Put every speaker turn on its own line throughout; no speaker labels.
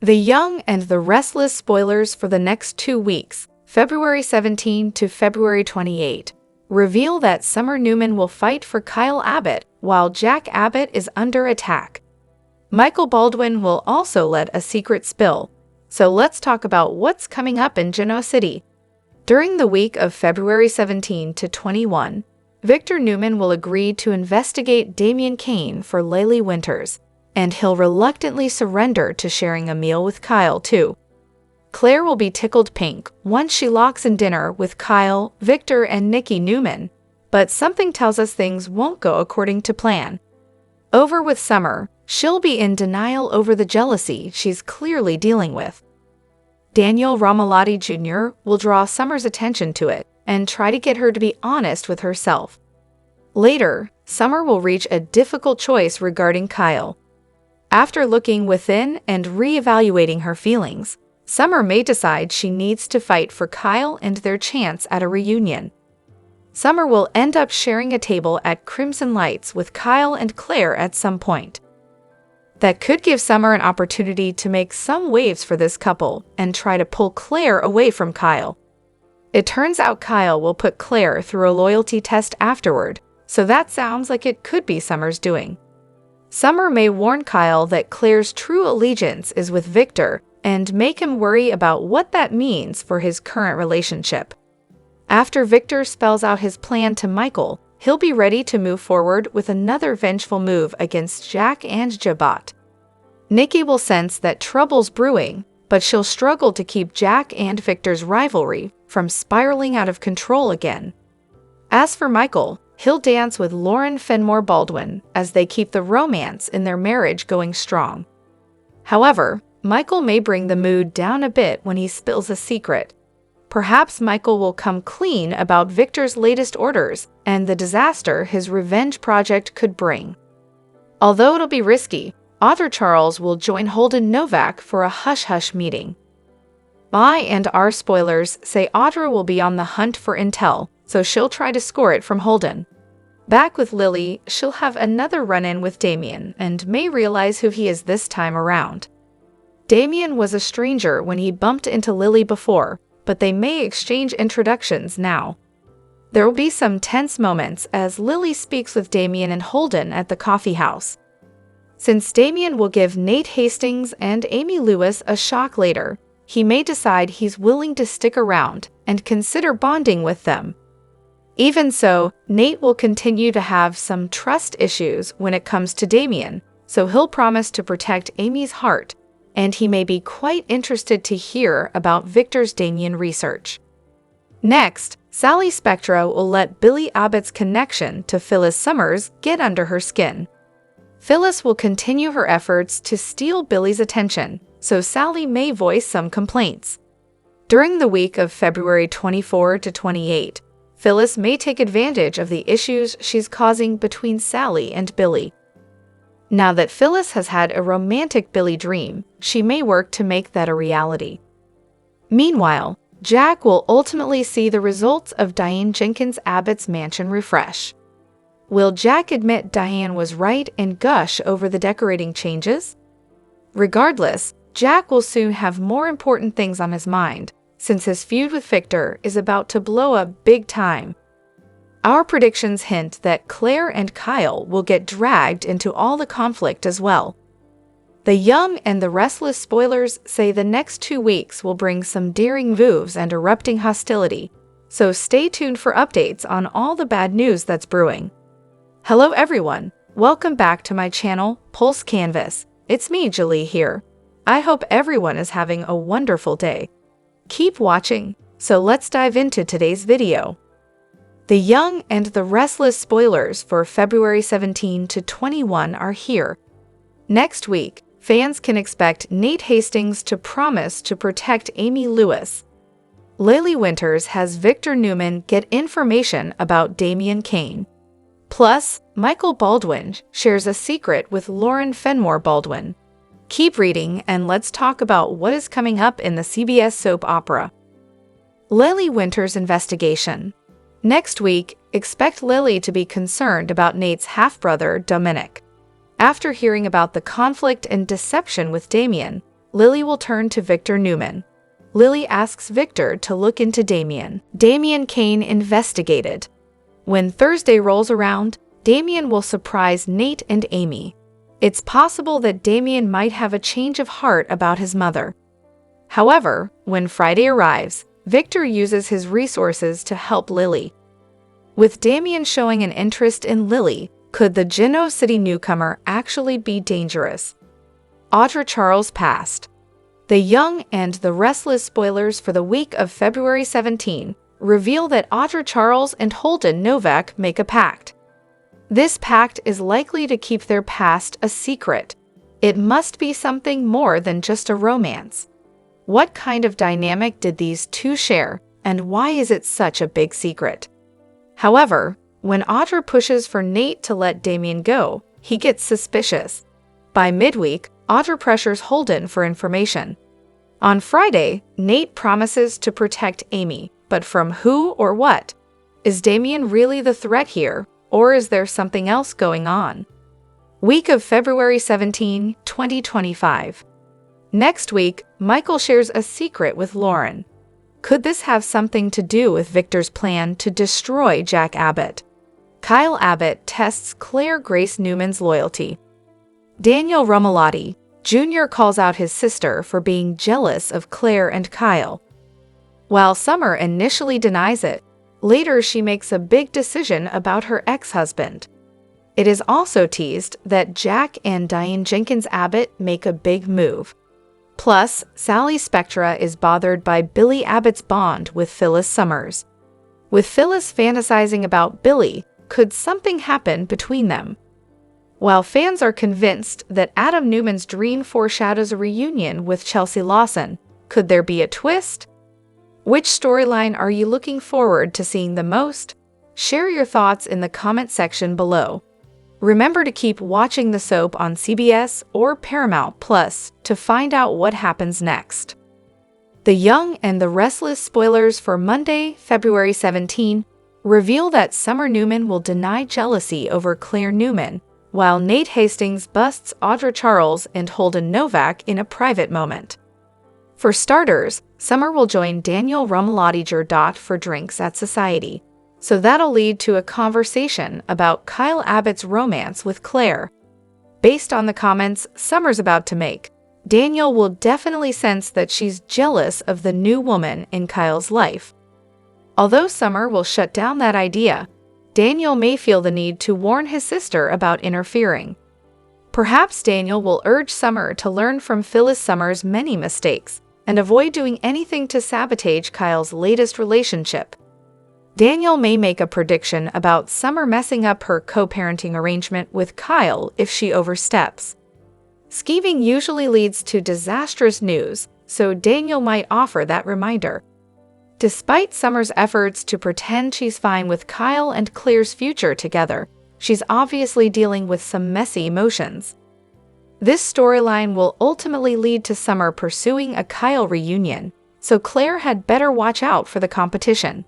The Young and the Restless spoilers for the next 2 weeks, February 17 to February 28, reveal that Summer Newman will fight for Kyle Abbott while Jack Abbott is under attack. Michael Baldwin will also let a secret spill. So let's talk about what's coming up in Genoa City. During the week of February 17 to 21, Victor Newman will agree to investigate Damian Kane for Lily Winters, and he'll reluctantly surrender to sharing a meal with Kyle too. Claire will be tickled pink once she locks in dinner with Kyle, Victor, and Nikki Newman, but something tells us things won't go according to plan. Over with Summer, she'll be in denial over the jealousy she's clearly dealing with. Daniel Romalotti Jr. will draw Summer's attention to it and try to get her to be honest with herself. Later, Summer will reach a difficult choice regarding Kyle. After looking within and re-evaluating her feelings, Summer may decide she needs to fight for Kyle and their chance at a reunion. Summer will end up sharing a table at Crimson Lights with Kyle and Claire at some point. That could give Summer an opportunity to make some waves for this couple and try to pull Claire away from Kyle. It turns out Kyle will put Claire through a loyalty test afterward, so that sounds like it could be Summer's doing. Summer may warn Kyle that Claire's true allegiance is with Victor and make him worry about what that means for his current relationship. After Victor spells out his plan to Michael, he'll be ready to move forward with another vengeful move against Jack and Jabot. Nikki will sense that trouble's brewing, but she'll struggle to keep Jack and Victor's rivalry from spiraling out of control again. As for Michael, he'll dance with Lauren Fenmore Baldwin as they keep the romance in their marriage going strong. However, Michael may bring the mood down a bit when he spills a secret. Perhaps Michael will come clean about Victor's latest orders and the disaster his revenge project could bring. Although it'll be risky, Audra Charles will join Holden Novak for a hush-hush meeting. My and our spoilers say Audra will be on the hunt for intel, so she'll try to score it from Holden. Back with Lily, she'll have another run-in with Damian and may realize who he is this time around. Damian was a stranger when he bumped into Lily before, but they may exchange introductions now. There will be some tense moments as Lily speaks with Damian and Holden at the coffee house. Since Damian will give Nate Hastings and Amy Lewis a shock later, he may decide he's willing to stick around and consider bonding with them. Even so, Nate will continue to have some trust issues when it comes to Damian, so he'll promise to protect Amy's heart, and he may be quite interested to hear about Victor's Damian research. Next, Sally Spectra will let Billy Abbott's connection to Phyllis Summers get under her skin. Phyllis will continue her efforts to steal Billy's attention, so Sally may voice some complaints. During the week of February 24 to 28, Phyllis may take advantage of the issues she's causing between Sally and Billy. Now that Phyllis has had a romantic Billy dream, she may work to make that a reality. Meanwhile, Jack will ultimately see the results of Diane Jenkins Abbott's mansion refresh. Will Jack admit Diane was right and gush over the decorating changes? Regardless, Jack will soon have more important things on his mind, since his feud with Victor is about to blow up big time. Our predictions hint that Claire and Kyle will get dragged into all the conflict as well. The Young and the Restless spoilers say the next 2 weeks will bring some daring moves and erupting hostility, so stay tuned for updates on all the bad news that's brewing. Hello everyone, welcome back to my channel, Pulse Canvas. It's me, Julie here. I hope everyone is having a wonderful day. Keep watching, so let's dive into today's video. The Young and the Restless spoilers for February 17 to 21 are here. Next week, fans can expect Nate Hastings to promise to protect Amy Lewis. Lily Winters has Victor Newman get information about Damian Kane. Plus, Michael Baldwin shares a secret with Lauren Fenmore Baldwin. Keep reading and let's talk about what is coming up in the CBS soap opera. Lily Winters' investigation. Next week, expect Lily to be concerned about Nate's half-brother, Dominic. After hearing about the conflict and deception with Damian, Lily will turn to Victor Newman. Lily asks Victor to look into Damian. Damian Kane investigated. When Thursday rolls around, Damian will surprise Nate and Amy. It's possible that Damian might have a change of heart about his mother. However, when Friday arrives, Victor uses his resources to help Lily. With Damian showing an interest in Lily, could the Genoa City newcomer actually be dangerous? Audra Charles passed. The Young and the Restless spoilers for the week of February 17 reveal that Audra Charles and Holden Novak make a pact. This pact is likely to keep their past a secret. It must be something more than just a romance. What kind of dynamic did these two share, and why is it such a big secret? However, when Audra pushes for Nate to let Damian go, he gets suspicious. By midweek, Audra pressures Holden for information. On Friday, Nate promises to protect Amy, but from who or what? Is Damian really the threat here, or is there something else going on? Week of February 17, 2025. Next week, Michael shares a secret with Lauren. Could this have something to do with Victor's plan to destroy Jack Abbott? Kyle Abbott tests Claire Grace Newman's loyalty. Daniel Rumalotti Jr. calls out his sister for being jealous of Claire and Kyle. While Summer initially denies it, later she makes a big decision about her ex-husband. It is also teased that Jack and Diane Jenkins Abbott make a big move. Plus, Sally Spectra is bothered by Billy Abbott's bond with Phyllis Summers. With Phyllis fantasizing about Billy, could something happen between them? While fans are convinced that Adam Newman's dream foreshadows a reunion with Chelsea Lawson, could there be a twist? Which storyline are you looking forward to seeing the most? Share your thoughts in the comment section below. Remember to keep watching the soap on CBS or Paramount Plus to find out what happens next. The Young and the Restless spoilers for Monday, February 17, reveal that Summer Newman will deny jealousy over Claire Newman, while Nate Hastings busts Audra Charles and Holden Novak in a private moment. For starters, Summer will join Daniel Rumalotti Jr. for drinks at Society, so that'll lead to a conversation about Kyle Abbott's romance with Claire. Based on the comments Summer's about to make, Daniel will definitely sense that she's jealous of the new woman in Kyle's life. Although Summer will shut down that idea, Daniel may feel the need to warn his sister about interfering. Perhaps Daniel will urge Summer to learn from Phyllis Summers' many mistakes and avoid doing anything to sabotage Kyle's latest relationship. Daniel may make a prediction about Summer messing up her co-parenting arrangement with Kyle if she oversteps. Scheming usually leads to disastrous news, so Daniel might offer that reminder. Despite Summer's efforts to pretend she's fine with Kyle and Claire's future together, she's obviously dealing with some messy emotions. This storyline will ultimately lead to Summer pursuing a Kyle reunion, so Claire had better watch out for the competition.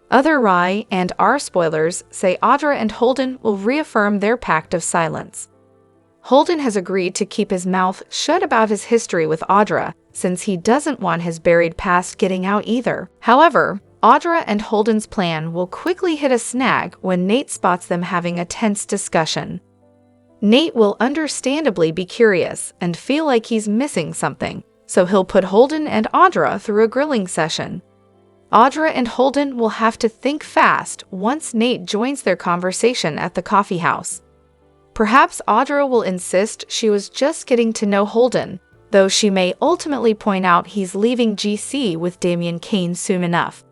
Other Rye and R spoilers say Audra and Holden will reaffirm their pact of silence. Holden has agreed to keep his mouth shut about his history with Audra, since he doesn't want his buried past getting out either. However, Audra and Holden's plan will quickly hit a snag when Nate spots them having a tense discussion. Nate will understandably be curious and feel like he's missing something, so he'll put Holden and Audra through a grilling session. Audra and Holden will have to think fast once Nate joins their conversation at the coffee house. Perhaps Audra will insist she was just getting to know Holden, though she may ultimately point out he's leaving GC with Damian Kane soon enough.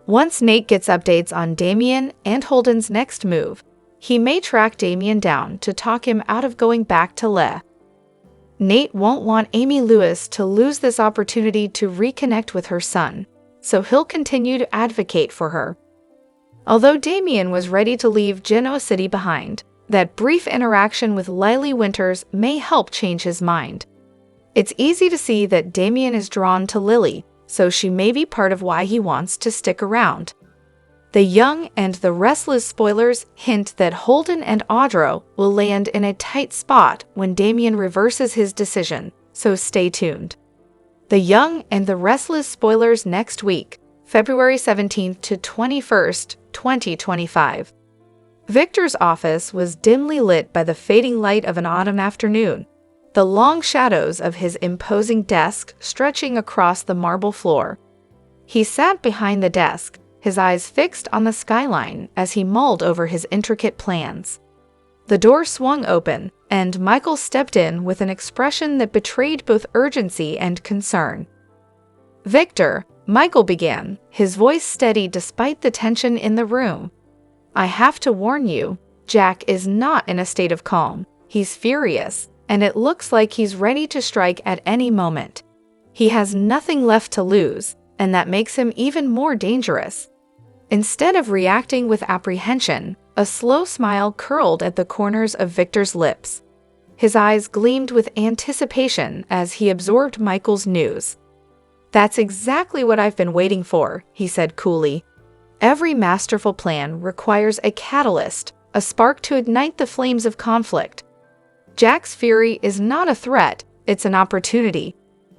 Once Nate gets updates on Damian and Holden's next move, he may track Damian down to talk him out of going back to Le. Nate won't want Amy Lewis to lose this opportunity to reconnect with her son, so he'll continue to advocate for her. Although Damian was ready to leave Genoa City behind, that brief interaction with Lily Winters may help change his mind. It's easy to see that Damian is drawn to Lily, so she may be part of why he wants to stick around. The Young and the Restless spoilers hint that Holden and Audra will land in a tight spot when Damian reverses his decision, so stay tuned. The Young and the Restless spoilers next week, February 17th to 21st, 2025. Victor's office was dimly lit by the fading light of an autumn afternoon, the long shadows of his imposing desk stretching across the marble floor. He sat behind the desk, his eyes fixed on the skyline as he mulled over his intricate plans. The door swung open, and Michael stepped in with an expression that betrayed both urgency and concern. "Victor," Michael began, his voice steady despite the tension in the room. "I have to warn you, Jack is not in a state of calm. He's furious, and it looks like he's ready to strike at any moment. He has nothing left to lose, and that makes him even more dangerous." Instead of reacting with apprehension, a slow smile curled at the corners of Victor's lips. His eyes gleamed with anticipation as he absorbed Michael's news. "That's exactly what I've been waiting for," he said coolly. "Every masterful plan requires a catalyst, a spark to ignite the flames of conflict. Jack's fury is not a threat, it's an opportunity.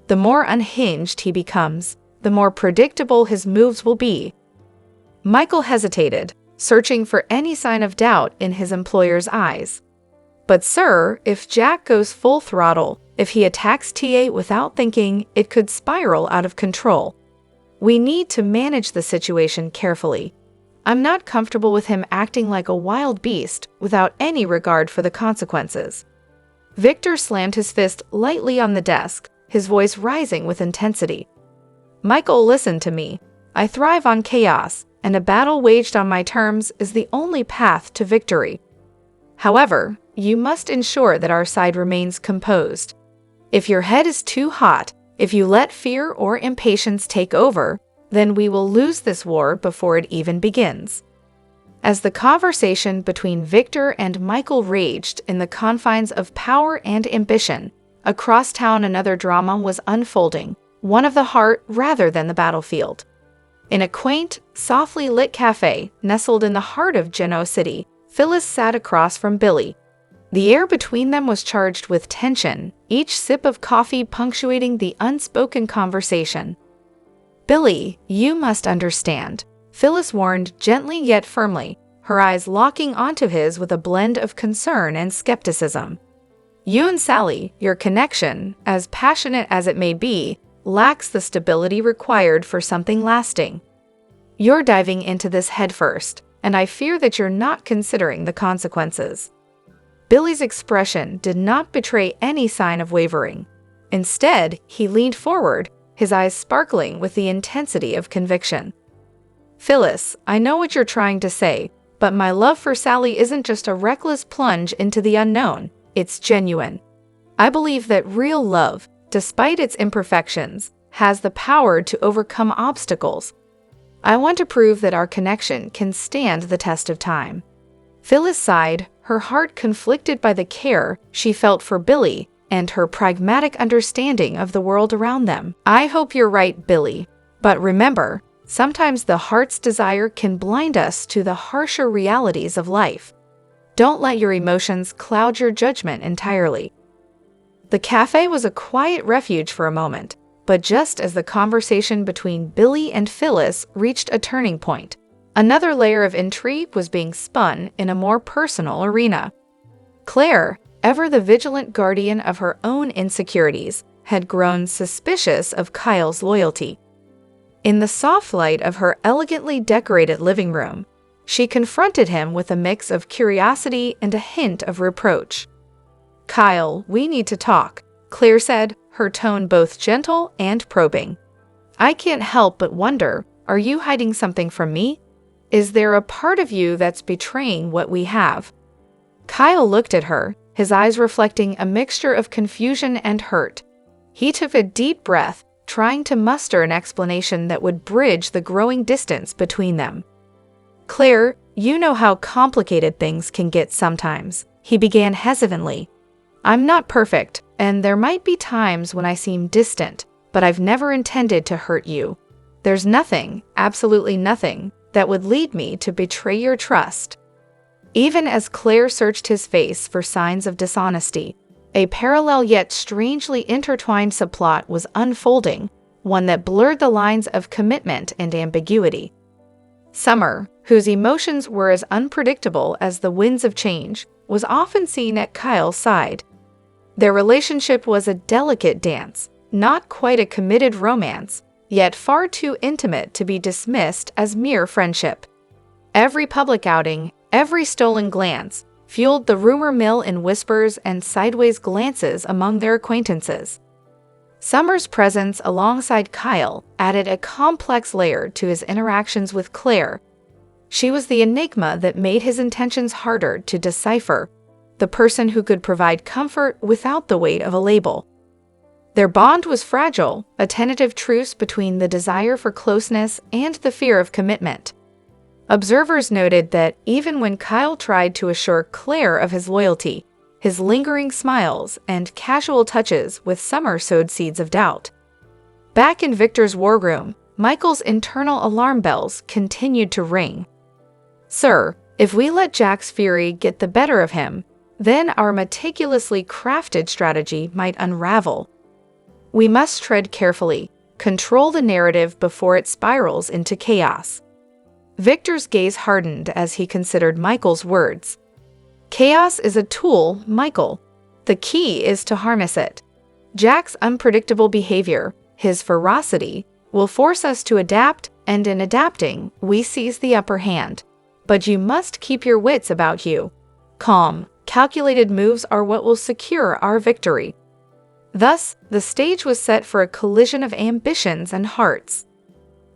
The more unhinged he becomes, the more predictable his moves will be." Michael hesitated, searching for any sign of doubt in his employer's eyes. "But sir, if Jack goes full throttle, if he attacks TA without thinking, it could spiral out of control. We need to manage the situation carefully. I'm not comfortable with him acting like a wild beast without any regard for the consequences." Victor slammed his fist lightly on the desk, his voice rising with intensity. "Michael, listen to me. I thrive on chaos, and a battle waged on my terms is the only path to victory. However, you must ensure that our side remains composed. If your head is too hot, if you let fear or impatience take over, then we will lose this war before it even begins." As the conversation between Victor and Michael raged in the confines of power and ambition, across town another drama was unfolding, one of the heart rather than the battlefield. In a quaint, softly lit cafe nestled in the heart of Genoa City, Phyllis sat across from Billy. The air between them was charged with tension, each sip of coffee punctuating the unspoken conversation. "Billy, you must understand," Phyllis warned gently yet firmly, her eyes locking onto his with a blend of concern and skepticism. "You and Sally, your connection, as passionate as it may be, lacks the stability required for something lasting. You're diving into this headfirst, and I fear that you're not considering the consequences." Billy's expression did not betray any sign of wavering. Instead, he leaned forward, his eyes sparkling with the intensity of conviction. "Phyllis, I know what you're trying to say, but my love for Sally isn't just a reckless plunge into the unknown, it's genuine. I believe that real love, despite its imperfections, has the power to overcome obstacles. I want to prove that our connection can stand the test of time." Phyllis sighed, her heart conflicted by the care she felt for Billy and her pragmatic understanding of the world around them. "I hope you're right, Billy. But remember, sometimes the heart's desire can blind us to the harsher realities of life. Don't let your emotions cloud your judgment entirely." The cafe was a quiet refuge for a moment, but just as the conversation between Billy and Phyllis reached a turning point, another layer of intrigue was being spun in a more personal arena. Claire, ever the vigilant guardian of her own insecurities, had grown suspicious of Kyle's loyalty. In the soft light of her elegantly decorated living room, she confronted him with a mix of curiosity and a hint of reproach. "Kyle, we need to talk," Claire said, her tone both gentle and probing. "I can't help but wonder, are you hiding something from me? Is there a part of you that's betraying what we have?" Kyle looked at her, his eyes reflecting a mixture of confusion and hurt. He took a deep breath, trying to muster an explanation that would bridge the growing distance between them. "Claire, you know how complicated things can get sometimes," he began hesitantly. "I'm not perfect, and there might be times when I seem distant, but I've never intended to hurt you. There's nothing, absolutely nothing, that would lead me to betray your trust." Even as Claire searched his face for signs of dishonesty, A parallel yet strangely intertwined subplot was unfolding, one that blurred the lines of commitment and ambiguity. Summer, whose emotions were as unpredictable as the winds of change, was often seen at Kyle's side. Their relationship was a delicate dance, not quite a committed romance, yet far too intimate to be dismissed as mere friendship. Every public outing, every stolen glance, fueled the rumor mill in whispers and sideways glances among their acquaintances. Summer's presence alongside Kyle added a complex layer to his interactions with Claire. She was the enigma that made his intentions harder to decipher, the person who could provide comfort without the weight of a label. Their bond was fragile, a tentative truce between the desire for closeness and the fear of commitment. Observers noted that even when Kyle tried to assure Claire of his loyalty, his lingering smiles and casual touches with Summer sowed seeds of doubt. Back in Victor's war room, Michael's internal alarm bells continued to ring. "Sir, if we let Jack's fury get the better of him, then our meticulously crafted strategy might unravel. We must tread carefully, control the narrative before it spirals into chaos." Victor's gaze hardened as he considered Michael's words. "Chaos is a tool, Michael. The key is to harness it. Jack's unpredictable behavior, his ferocity, will force us to adapt, and in adapting, we seize the upper hand. But you must keep your wits about you. Calm, calculated moves are what will secure our victory." Thus, the stage was set for a collision of ambitions and hearts.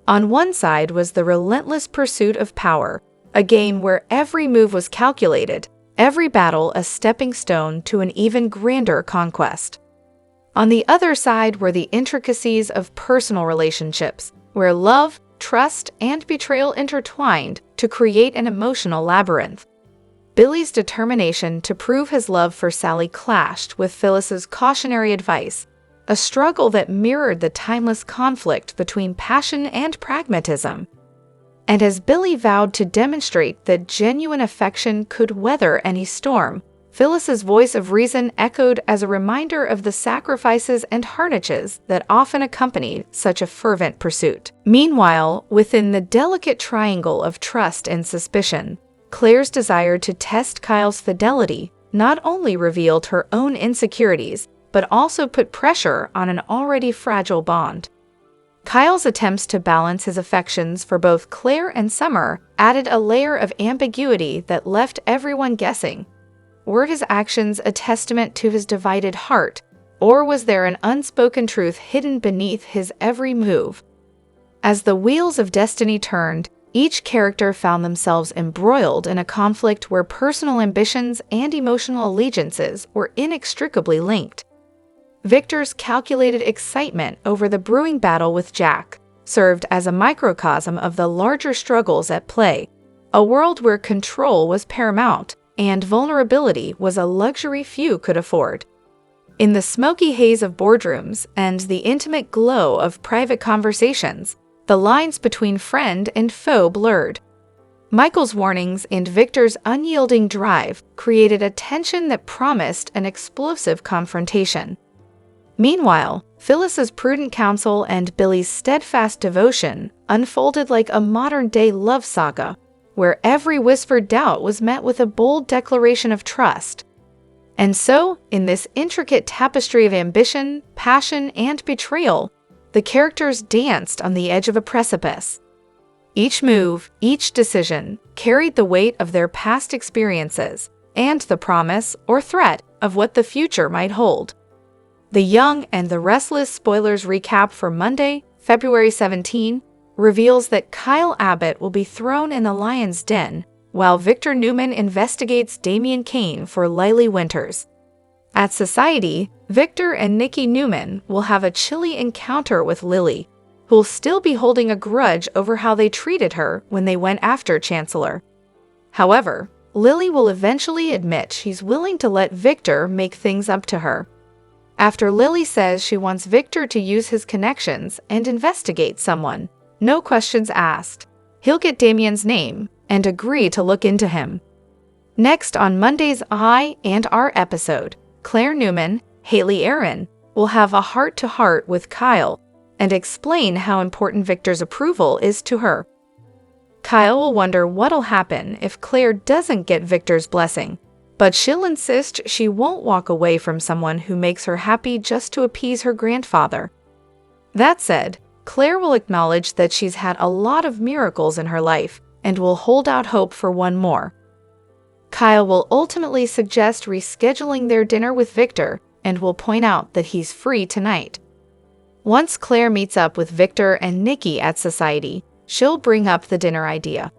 On one side was the relentless pursuit of power, a game where every move was calculated, every battle a stepping stone to an even grander conquest. On the other side were the intricacies of personal relationships, where love, trust, and betrayal intertwined to create an emotional labyrinth. Billy's determination to prove his love for Sally clashed with Phyllis's cautionary advice, a struggle that mirrored the timeless conflict between passion and pragmatism. And as Billy vowed to demonstrate that genuine affection could weather any storm, Phyllis's voice of reason echoed as a reminder of the sacrifices and hardships that often accompanied such a fervent pursuit. Meanwhile, within the delicate triangle of trust and suspicion, Claire's desire to test Kyle's fidelity not only revealed her own insecurities, but also put pressure on an already fragile bond. Kyle's attempts to balance his affections for both Claire and Summer added a layer of ambiguity that left everyone guessing. Were his actions a testament to his divided heart, or was there an unspoken truth hidden beneath his every move? As the wheels of destiny turned, each character found themselves embroiled in a conflict where personal ambitions and emotional allegiances were inextricably linked. Victor's calculated excitement over the brewing battle with Jack served as a microcosm of the larger struggles at play, a world where control was paramount and vulnerability was a luxury few could afford. In the smoky haze of boardrooms and the intimate glow of private conversations, the lines between friend and foe blurred. Michael's warnings and Victor's unyielding drive created a tension that promised an explosive confrontation. Meanwhile, Phyllis's prudent counsel and Billy's steadfast devotion unfolded like a modern-day love saga, where every whispered doubt was met with a bold declaration of trust. And so, in this intricate tapestry of ambition, passion, and betrayal, the characters danced on the edge of a precipice. Each move, each decision, carried the weight of their past experiences and the promise or threat of what the future might hold. The Young and the Restless spoilers recap for Monday, February 17, reveals that Kyle Abbott will be thrown in the lion's den, while Victor Newman investigates Damian Kane for Lily Winters. At Society, Victor and Nikki Newman will have a chilly encounter with Lily, who'll still be holding a grudge over how they treated her when they went after Chancellor. However, Lily will eventually admit she's willing to let Victor make things up to her. After Lily says she wants Victor to use his connections and investigate someone, no questions asked, he'll get Damian's name and agree to look into him. Next on Monday's I and R episode, Claire Newman, Haley Aaron, will have a heart-to-heart with Kyle and explain how important Victor's approval is to her. Kyle will wonder what'll happen if Claire doesn't get Victor's blessing, but she'll insist she won't walk away from someone who makes her happy just to appease her grandfather. That said, Claire will acknowledge that she's had a lot of miracles in her life and will hold out hope for one more. Kyle will ultimately suggest rescheduling their dinner with Victor and will point out that he's free tonight. Once Claire meets up with Victor and Nikki at Society, she'll bring up the dinner idea.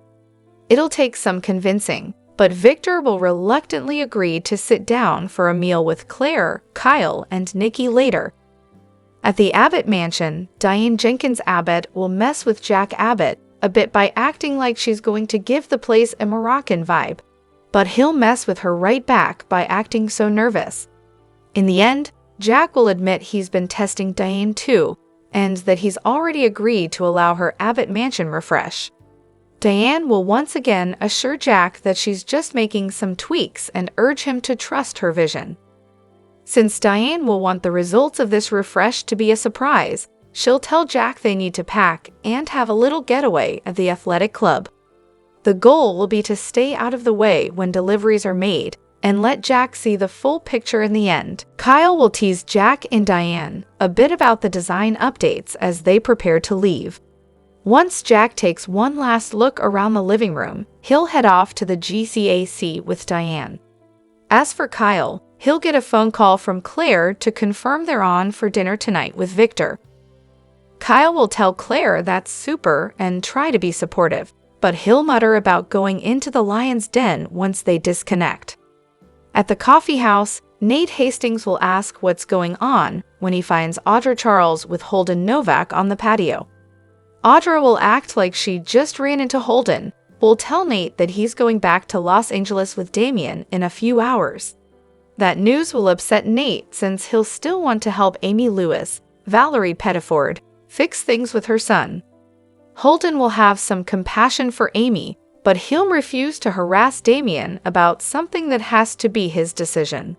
It'll take some convincing, but Victor will reluctantly agree to sit down for a meal with Claire, Kyle, and Nikki later. At the Abbott mansion, Diane Jenkins Abbott will mess with Jack Abbott a bit by acting like she's going to give the place a Moroccan vibe, but he'll mess with her right back by acting so nervous. In the end, Jack will admit he's been testing Diane too, and that he's already agreed to allow her Abbott mansion refresh. Diane will once again assure Jack that she's just making some tweaks and urge him to trust her vision. Since Diane will want the results of this refresh to be a surprise, she'll tell Jack they need to pack and have a little getaway at the athletic club. The goal will be to stay out of the way when deliveries are made and let Jack see the full picture in the end. Kyle will tease Jack and Diane a bit about the design updates as they prepare to leave. Once Jack takes one last look around the living room, he'll head off to the GCAC with Diane. As for Kyle, he'll get a phone call from Claire to confirm they're on for dinner tonight with Victor. Kyle will tell Claire that's super and try to be supportive, but he'll mutter about going into the lion's den once they disconnect. At the coffee house, Nate Hastings will ask what's going on when he finds Audra Charles with Holden Novak on the patio. Audra will act like she just ran into Holden, will tell Nate that he's going back to Los Angeles with Damian in a few hours. That news will upset Nate since he'll still want to help Amy Lewis, Valerie Pettiford, fix things with her son. Holden will have some compassion for Amy, but he'll refuse to harass Damian about something that has to be his decision.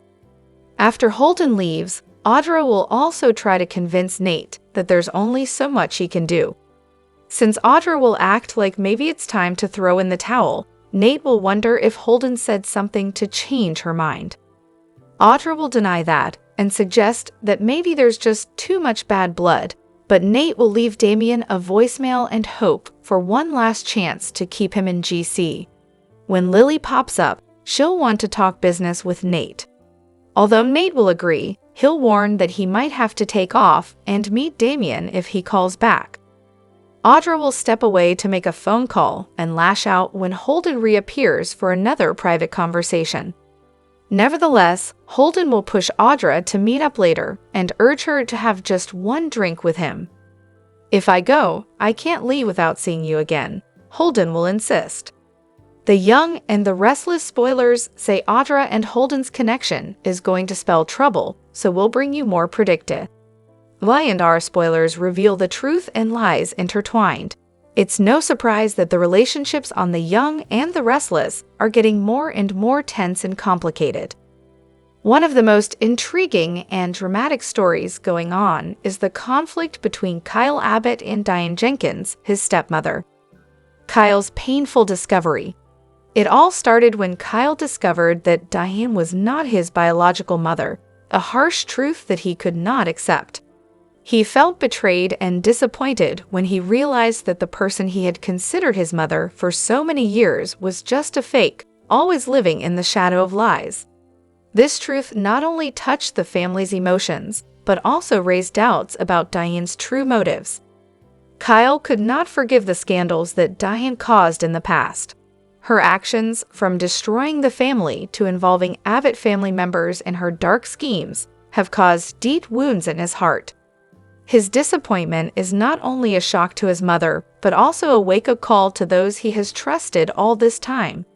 After Holden leaves, Audra will also try to convince Nate that there's only so much he can do. Since Audra will act like maybe it's time to throw in the towel, Nate will wonder if Holden said something to change her mind. Audra will deny that and suggest that maybe there's just too much bad blood, but Nate will leave Damian a voicemail and hope for one last chance to keep him in GC. When Lily pops up, she'll want to talk business with Nate. Although Nate will agree, he'll warn that he might have to take off and meet Damian if he calls back. Audra will step away to make a phone call and lash out when Holden reappears for another private conversation. Nevertheless, Holden will push Audra to meet up later and urge her to have just one drink with him. "If I go, I can't leave without seeing you again," Holden will insist. The Young and the Restless spoilers say Audra and Holden's connection is going to spell trouble, so we'll bring you more predicted. Y&R spoilers reveal the truth and lies intertwined. It's no surprise that the relationships on The Young and the Restless are getting more and more tense and complicated. One of the most intriguing and dramatic stories going on is the conflict between Kyle Abbott and Diane Jenkins, his stepmother. Kyle's painful discovery. It all started when Kyle discovered that Diane was not his biological mother, a harsh truth that he could not accept. He felt betrayed and disappointed when he realized that the person he had considered his mother for so many years was just a fake, always living in the shadow of lies. This truth not only touched the family's emotions, but also raised doubts about Diane's true motives. Kyle could not forgive the scandals that Diane caused in the past. Her actions, from destroying the family to involving Abbott family members in her dark schemes, have caused deep wounds in his heart. His disappointment is not only a shock to his mother, but also a wake-up call to those he has trusted all this time.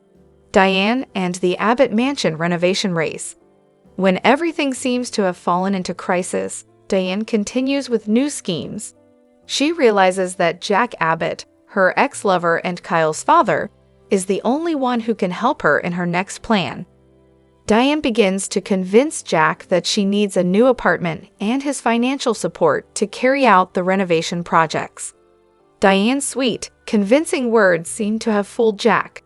Diane and the Abbott mansion renovation race. When everything seems to have fallen into crisis, Diane continues with new schemes. She realizes that Jack Abbott, her ex-lover and Kyle's father, is the only one who can help her in her next plan. Diane begins to convince Jack that she needs a new apartment and his financial support to carry out the renovation projects. Diane's sweet, convincing words seem to have fooled Jack.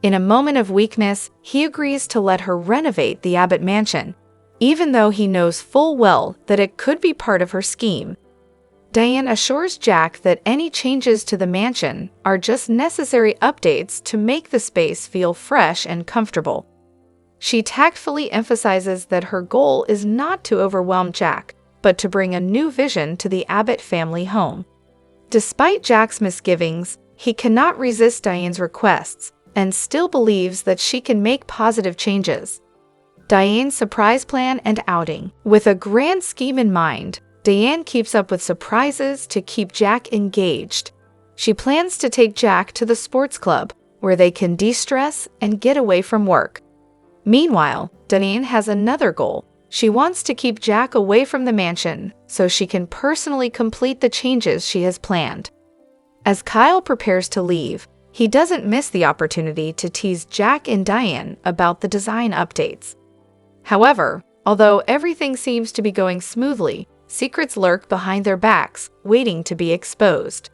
In a moment of weakness, he agrees to let her renovate the Abbott mansion, even though he knows full well that it could be part of her scheme. Diane assures Jack that any changes to the mansion are just necessary updates to make the space feel fresh and comfortable. She tactfully emphasizes that her goal is not to overwhelm Jack, but to bring a new vision to the Abbott family home. Despite Jack's misgivings, he cannot resist Diane's requests and still believes that she can make positive changes. Diane's surprise plan and outing. With a grand scheme in mind, Diane keeps up with surprises to keep Jack engaged. She plans to take Jack to the sports club, where they can de-stress and get away from work. Meanwhile, Diane has another goal. She wants to keep Jack away from the mansion so she can personally complete the changes she has planned. As Kyle prepares to leave, he doesn't miss the opportunity to tease Jack and Diane about the design updates. However, although everything seems to be going smoothly, secrets lurk behind their backs, waiting to be exposed.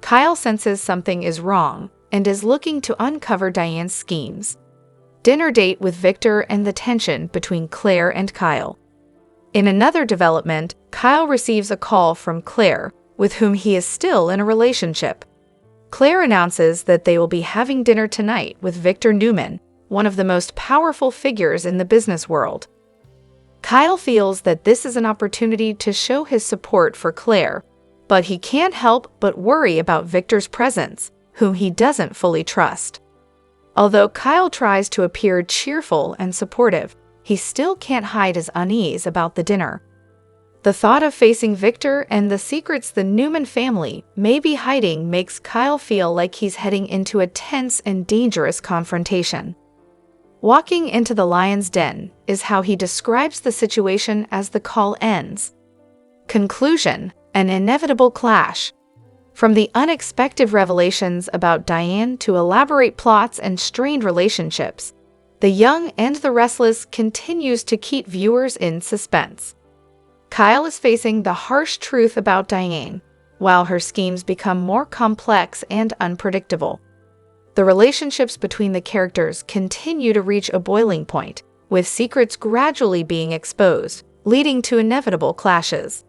Kyle senses something is wrong and is looking to uncover Diane's schemes. Dinner date with Victor and the tension between Claire and Kyle. In another development, Kyle receives a call from Claire, with whom he is still in a relationship. Claire announces that they will be having dinner tonight with Victor Newman, one of the most powerful figures in the business world. Kyle feels that this is an opportunity to show his support for Claire, but he can't help but worry about Victor's presence, whom he doesn't fully trust. Although Kyle tries to appear cheerful and supportive, he still can't hide his unease about the dinner. The thought of facing Victor and the secrets the Newman family may be hiding makes Kyle feel like he's heading into a tense and dangerous confrontation. Walking into the lion's den is how he describes the situation as the call ends. Conclusion: an inevitable clash. From the unexpected revelations about Diane to elaborate plots and strained relationships, The Young and the Restless continues to keep viewers in suspense. Kyle is facing the harsh truth about Diane, while her schemes become more complex and unpredictable. The relationships between the characters continue to reach a boiling point, with secrets gradually being exposed, leading to inevitable clashes.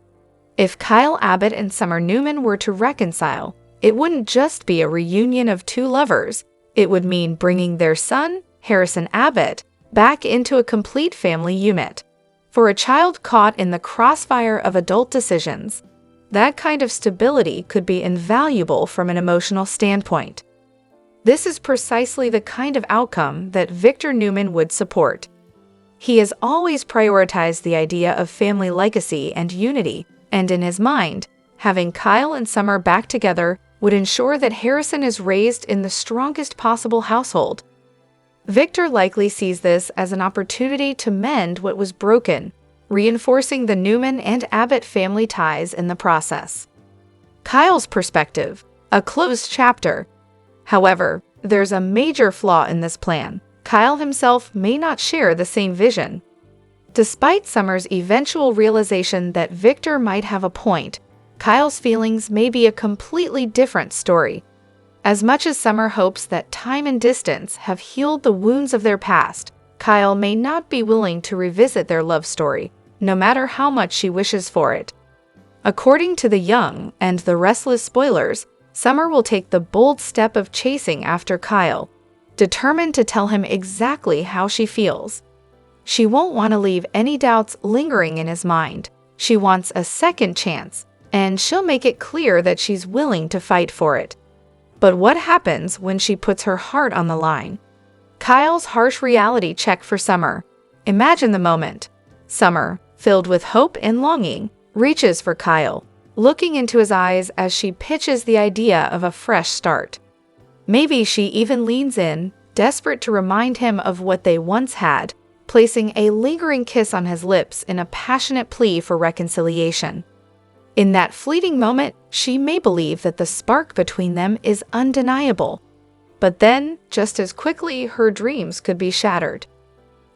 If Kyle Abbott and Summer Newman were to reconcile, it wouldn't just be a reunion of two lovers. It would mean bringing their son, Harrison Abbott, back into a complete family unit. For a child caught in the crossfire of adult decisions, that kind of stability could be invaluable from an emotional standpoint. This is precisely the kind of outcome that Victor Newman would support. He has always prioritized the idea of family legacy and unity, and in his mind, having Kyle and Summer back together would ensure that Harrison is raised in the strongest possible household. Victor likely sees this as an opportunity to mend what was broken, reinforcing the Newman and Abbott family ties in the process. Kyle's perspective: a closed chapter. However, there's a major flaw in this plan. Kyle himself may not share the same vision. Despite Summer's eventual realization that Victor might have a point, Kyle's feelings may be a completely different story. As much as Summer hopes that time and distance have healed the wounds of their past, Kyle may not be willing to revisit their love story, no matter how much she wishes for it. According to The Young and the Restless spoilers, Summer will take the bold step of chasing after Kyle, determined to tell him exactly how she feels. She won't want to leave any doubts lingering in his mind. She wants a second chance, and she'll make it clear that she's willing to fight for it. But what happens when she puts her heart on the line? Kyle's harsh reality check for Summer. Imagine the moment. Summer, filled with hope and longing, reaches for Kyle, looking into his eyes as she pitches the idea of a fresh start. Maybe she even leans in, desperate to remind him of what they once had, placing a lingering kiss on his lips in a passionate plea for reconciliation. In that fleeting moment, she may believe that the spark between them is undeniable. But then, just as quickly, her dreams could be shattered.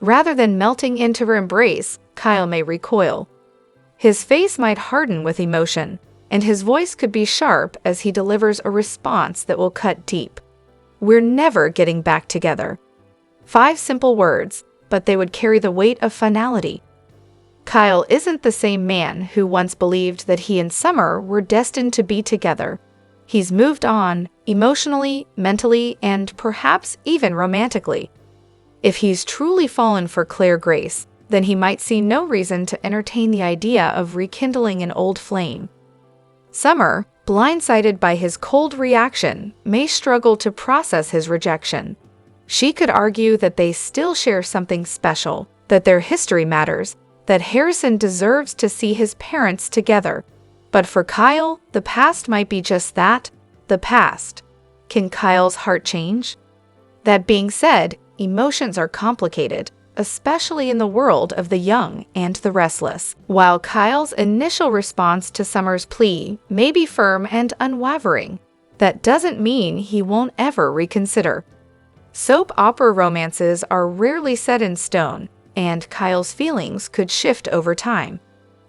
Rather than melting into her embrace, Kyle may recoil. His face might harden with emotion, and his voice could be sharp as he delivers a response that will cut deep. "We're never getting back together." 5 simple words, but they would carry the weight of finality. Kyle isn't the same man who once believed that he and Summer were destined to be together. He's moved on, emotionally, mentally, and perhaps even romantically. If he's truly fallen for Claire Grace, then he might see no reason to entertain the idea of rekindling an old flame. Summer, blindsided by his cold reaction, may struggle to process his rejection. She could argue that they still share something special, that their history matters, that Harrison deserves to see his parents together. But for Kyle, the past might be just that, the past. Can Kyle's heart change? That being said, emotions are complicated, especially in the world of the young and the restless. While Kyle's initial response to Summer's plea may be firm and unwavering, that doesn't mean he won't ever reconsider. Soap opera romances are rarely set in stone, and Kyle's feelings could shift over time.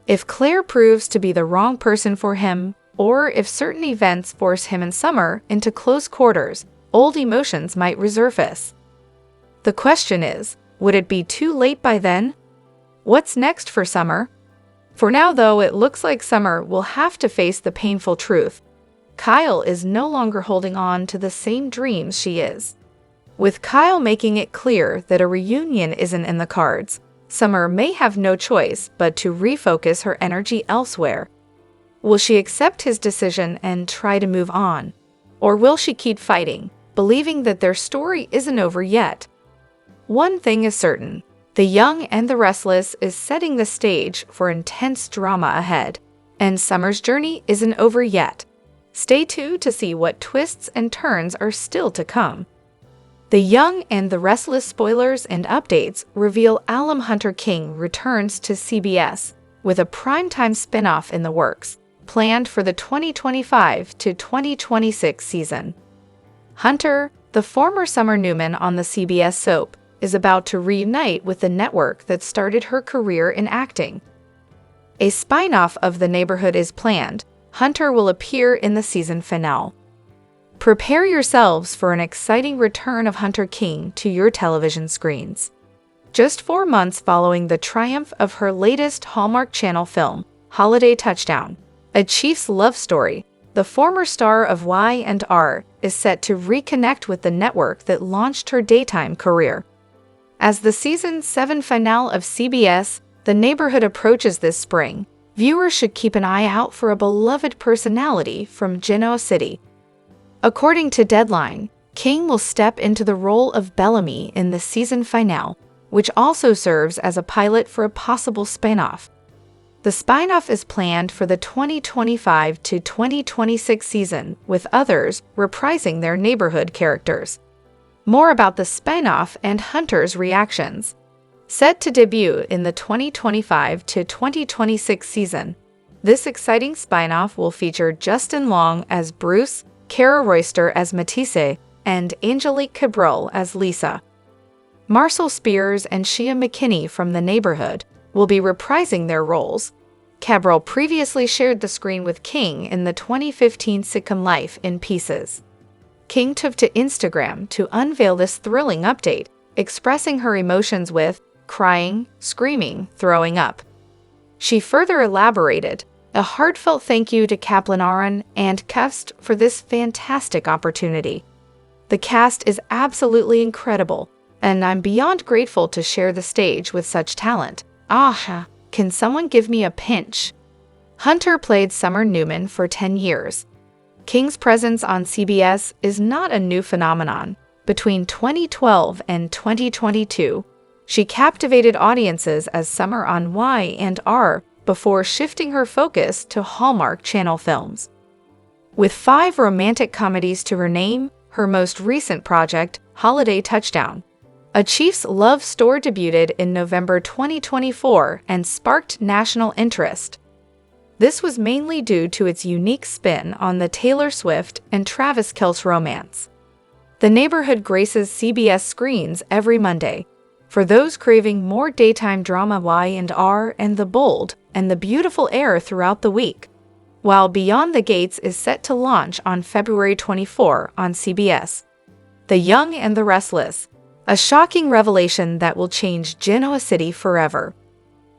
If Claire proves to be the wrong person for him, or if certain events force him and Summer into close quarters, old emotions might resurface. The question is, would it be too late by then? What's next for Summer? For now, though, it looks like Summer will have to face the painful truth. Kyle is no longer holding on to the same dreams she is. With Kyle making it clear that a reunion isn't in the cards, Summer may have no choice but to refocus her energy elsewhere. Will she accept his decision and try to move on? Or will she keep fighting, believing that their story isn't over yet? One thing is certain, The Young and the Restless is setting the stage for intense drama ahead, and Summer's journey isn't over yet. Stay tuned to see what twists and turns are still to come. The Young and the Restless spoilers and updates reveal alum Hunter King returns to CBS with a primetime spin-off in the works, planned for the 2025 to 2026 season. Hunter, the former Summer Newman on the CBS soap, is about to reunite with the network that started her career in acting. A spin-off of The Neighborhood is planned. Hunter will appear in the season finale. Prepare yourselves for an exciting return of Hunter King to your television screens. Just 4 months following the triumph of her latest Hallmark Channel film, Holiday Touchdown, a Chiefs love story, the former star of Y&R is set to reconnect with the network that launched her daytime career. As the season 7 finale of CBS, The Neighborhood approaches this spring, viewers should keep an eye out for a beloved personality from Genoa City. According to Deadline, King will step into the role of Bellamy in the season finale, which also serves as a pilot for a possible spin-off. The spin-off is planned for the 2025 to 2026 season, with others reprising their neighborhood characters. More about the spin-off and Hunter's reactions. Set to debut in the 2025 to 2026 season, this exciting spin-off will feature Justin Long as Bruce, Kara Royster as Matisse, and Angelique Cabral as Lisa. Marcel Spears and Shea McKinney from The Neighborhood will be reprising their roles. Cabral previously shared the screen with King in the 2015 sitcom Life in Pieces. King took to Instagram to unveil this thrilling update, expressing her emotions with crying, screaming, throwing up. She further elaborated, "A heartfelt thank you to Kaplan Aaron and cast for this fantastic opportunity. The cast is absolutely incredible, and I'm beyond grateful to share the stage with such talent. Can someone give me a pinch?" Hunter played Summer Newman for 10 years. King's presence on CBS is not a new phenomenon. Between 2012 and 2022, she captivated audiences as Summer on Y&R before shifting her focus to Hallmark Channel films. With 5 romantic comedies to her name, her most recent project, Holiday Touchdown, a Chiefs love story, debuted in November 2024 and sparked national interest. This was mainly due to its unique spin on the Taylor Swift and Travis Kelce romance. The Neighborhood graces CBS screens every Monday. For those craving more daytime drama Y&R and the bold and the beautiful air throughout the week, while Beyond the Gates is set to launch on February 24 on CBS. The Young and the Restless, a shocking revelation that will change Genoa City forever.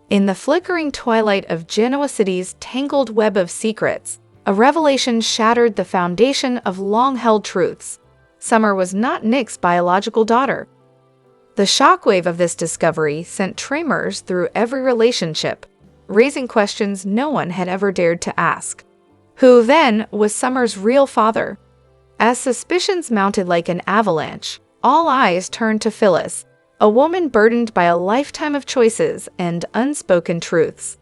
In the flickering twilight of Genoa City's tangled web of secrets, a revelation shattered the foundation of long-held truths. Summer was not Nick's biological daughter. The shockwave of this discovery sent tremors through every relationship, raising questions no one had ever dared to ask. Who, then, was Summer's real father? As suspicions mounted like an avalanche, all eyes turned to Phyllis, a woman burdened by a lifetime of choices and unspoken truths.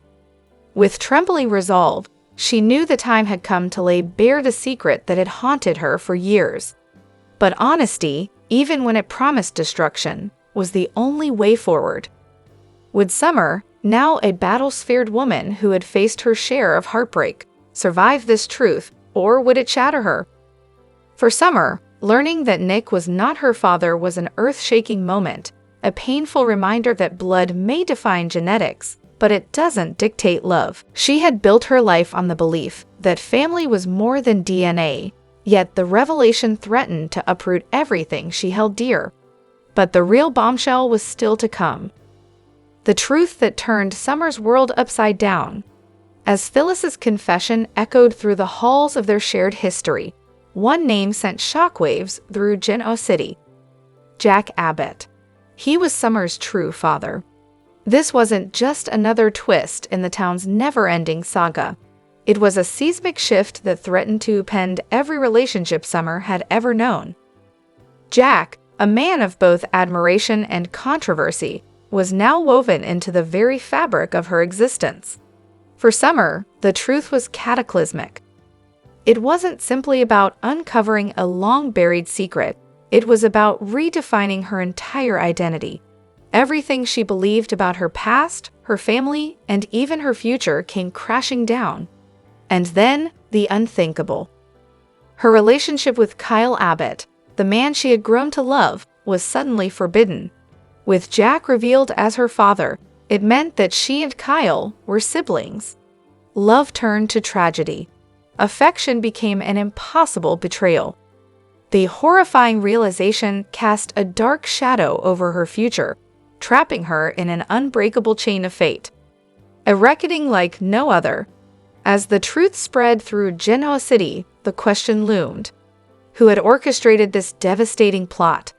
With trembling resolve, she knew the time had come to lay bare the secret that had haunted her for years. But honesty, even when it promised destruction, was the only way forward. Would Summer, now a battle-sphered woman who had faced her share of heartbreak, survive this truth, or would it shatter her? For Summer, learning that Nick was not her father was an earth-shaking moment, a painful reminder that blood may define genetics, but it doesn't dictate love. She had built her life on the belief that family was more than DNA, yet the revelation threatened to uproot everything she held dear. But the real bombshell was still to come. The truth that turned Summer's world upside down. As Phyllis's confession echoed through the halls of their shared history, one name sent shockwaves through Genoa City. Jack Abbott. He was Summer's true father. This wasn't just another twist in the town's never-ending saga. It was a seismic shift that threatened to upend every relationship Summer had ever known. Jack, a man of both admiration and controversy, was now woven into the very fabric of her existence. For Summer, the truth was cataclysmic. It wasn't simply about uncovering a long-buried secret. It was about redefining her entire identity. Everything she believed about her past, her family, and even her future came crashing down. And then, the unthinkable. Her relationship with Kyle Abbott, the man she had grown to love, was suddenly forbidden. With Jack revealed as her father, it meant that she and Kyle were siblings. Love turned to tragedy. Affection became an impossible betrayal. The horrifying realization cast a dark shadow over her future, trapping her in an unbreakable chain of fate. A reckoning like no other. As the truth spread through Genoa City, the question loomed. Who had orchestrated this devastating plot?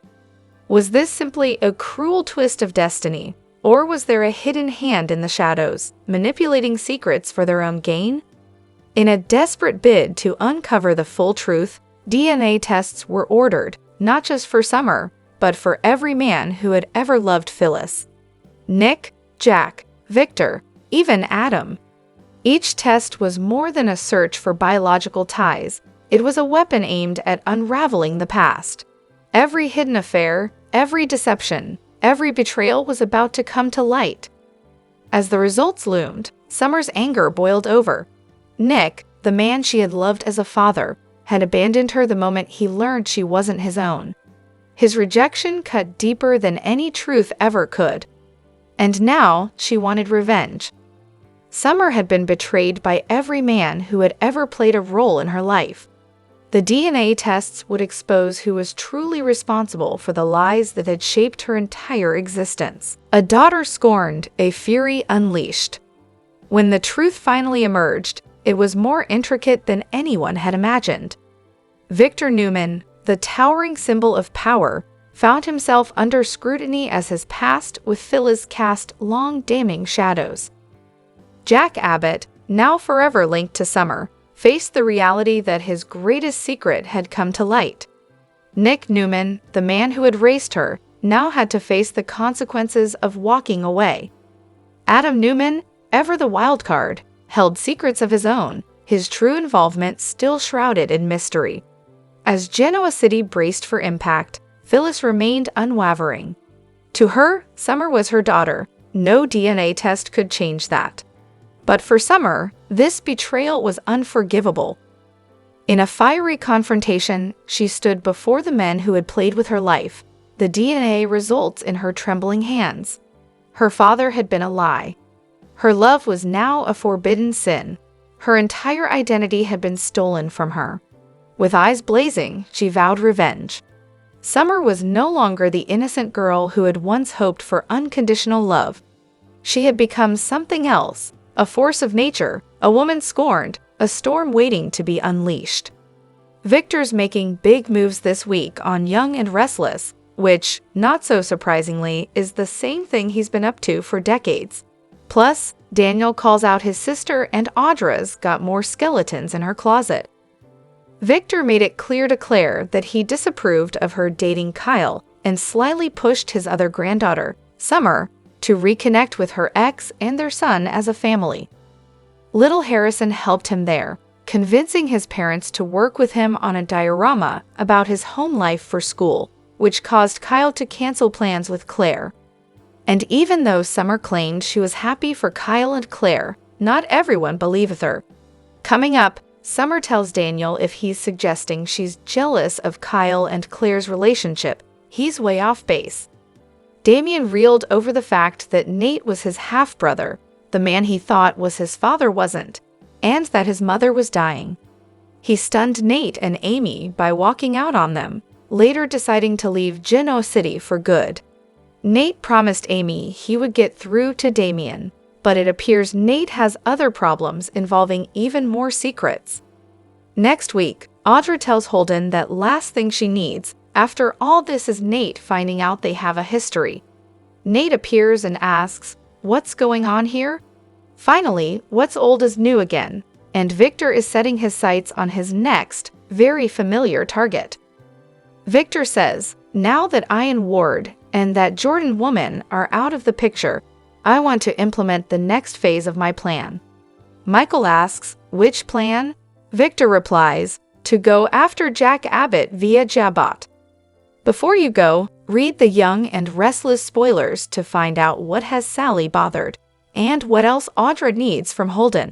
Was this simply a cruel twist of destiny, or was there a hidden hand in the shadows, manipulating secrets for their own gain? In a desperate bid to uncover the full truth, DNA tests were ordered, not just for Summer, but for every man who had ever loved Phyllis. Nick, Jack, Victor, even Adam. Each test was more than a search for biological ties. It was a weapon aimed at unraveling the past. Every hidden affair, every deception, every betrayal was about to come to light. As the results loomed, Summer's anger boiled over. Nick, the man she had loved as a father, had abandoned her the moment he learned she wasn't his own. His rejection cut deeper than any truth ever could. And now she wanted revenge. Summer had been betrayed by every man who had ever played a role in her life. The DNA tests would expose who was truly responsible for the lies that had shaped her entire existence. A daughter scorned, a fury unleashed. When the truth finally emerged, it was more intricate than anyone had imagined. Victor Newman, the towering symbol of power, found himself under scrutiny as his past with Phyllis cast long damning shadows. Jack Abbott, now forever linked to Summer, faced the reality that his greatest secret had come to light. Nick Newman, the man who had raised her, now had to face the consequences of walking away. Adam Newman, ever the wild card, held secrets of his own, his true involvement still shrouded in mystery. As Genoa City braced for impact, Phyllis remained unwavering. To her, Summer was her daughter. No DNA test could change that. But for Summer, this betrayal was unforgivable. In a fiery confrontation, she stood before the men who had played with her life, the DNA results in her trembling hands. Her father had been a lie. Her love was now a forbidden sin. Her entire identity had been stolen from her. With eyes blazing, she vowed revenge. Summer was no longer the innocent girl who had once hoped for unconditional love. She had become something else, a force of nature, a woman scorned, a storm waiting to be unleashed. Victor's making big moves this week on Young and Restless, which, not so surprisingly, is the same thing he's been up to for decades. Plus, Daniel calls out his sister and Audra's got more skeletons in her closet. Victor made it clear to Claire that he disapproved of her dating Kyle and slyly pushed his other granddaughter, Summer, to reconnect with her ex and their son as a family. Little Harrison helped him there, convincing his parents to work with him on a diorama about his home life for school, which caused Kyle to cancel plans with Claire. And even though Summer claimed she was happy for Kyle and Claire, not everyone believed her. Coming up, Summer tells Daniel if he's suggesting she's jealous of Kyle and Claire's relationship, he's way off base. Damian reeled over the fact that Nate was his half-brother, the man he thought was his father wasn't, and that his mother was dying. He stunned Nate and Amy by walking out on them, later deciding to leave Geno City for good. Nate promised Amy he would get through to Damian, but it appears Nate has other problems involving even more secrets. Next week, Audra tells Holden that last thing she needs after all this is Nate finding out they have a history. Nate appears and asks, "What's going on here?" Finally, what's old is new again, and Victor is setting his sights on his next, very familiar target. Victor says, "Now that Ian Ward and that Jordan woman are out of the picture, I want to implement the next phase of my plan." Michael asks, "Which plan?" Victor replies, "To go after Jack Abbott via Jabot." Before you go, read the Young and Restless spoilers to find out what has Sally bothered, and what else Audra needs from Holden.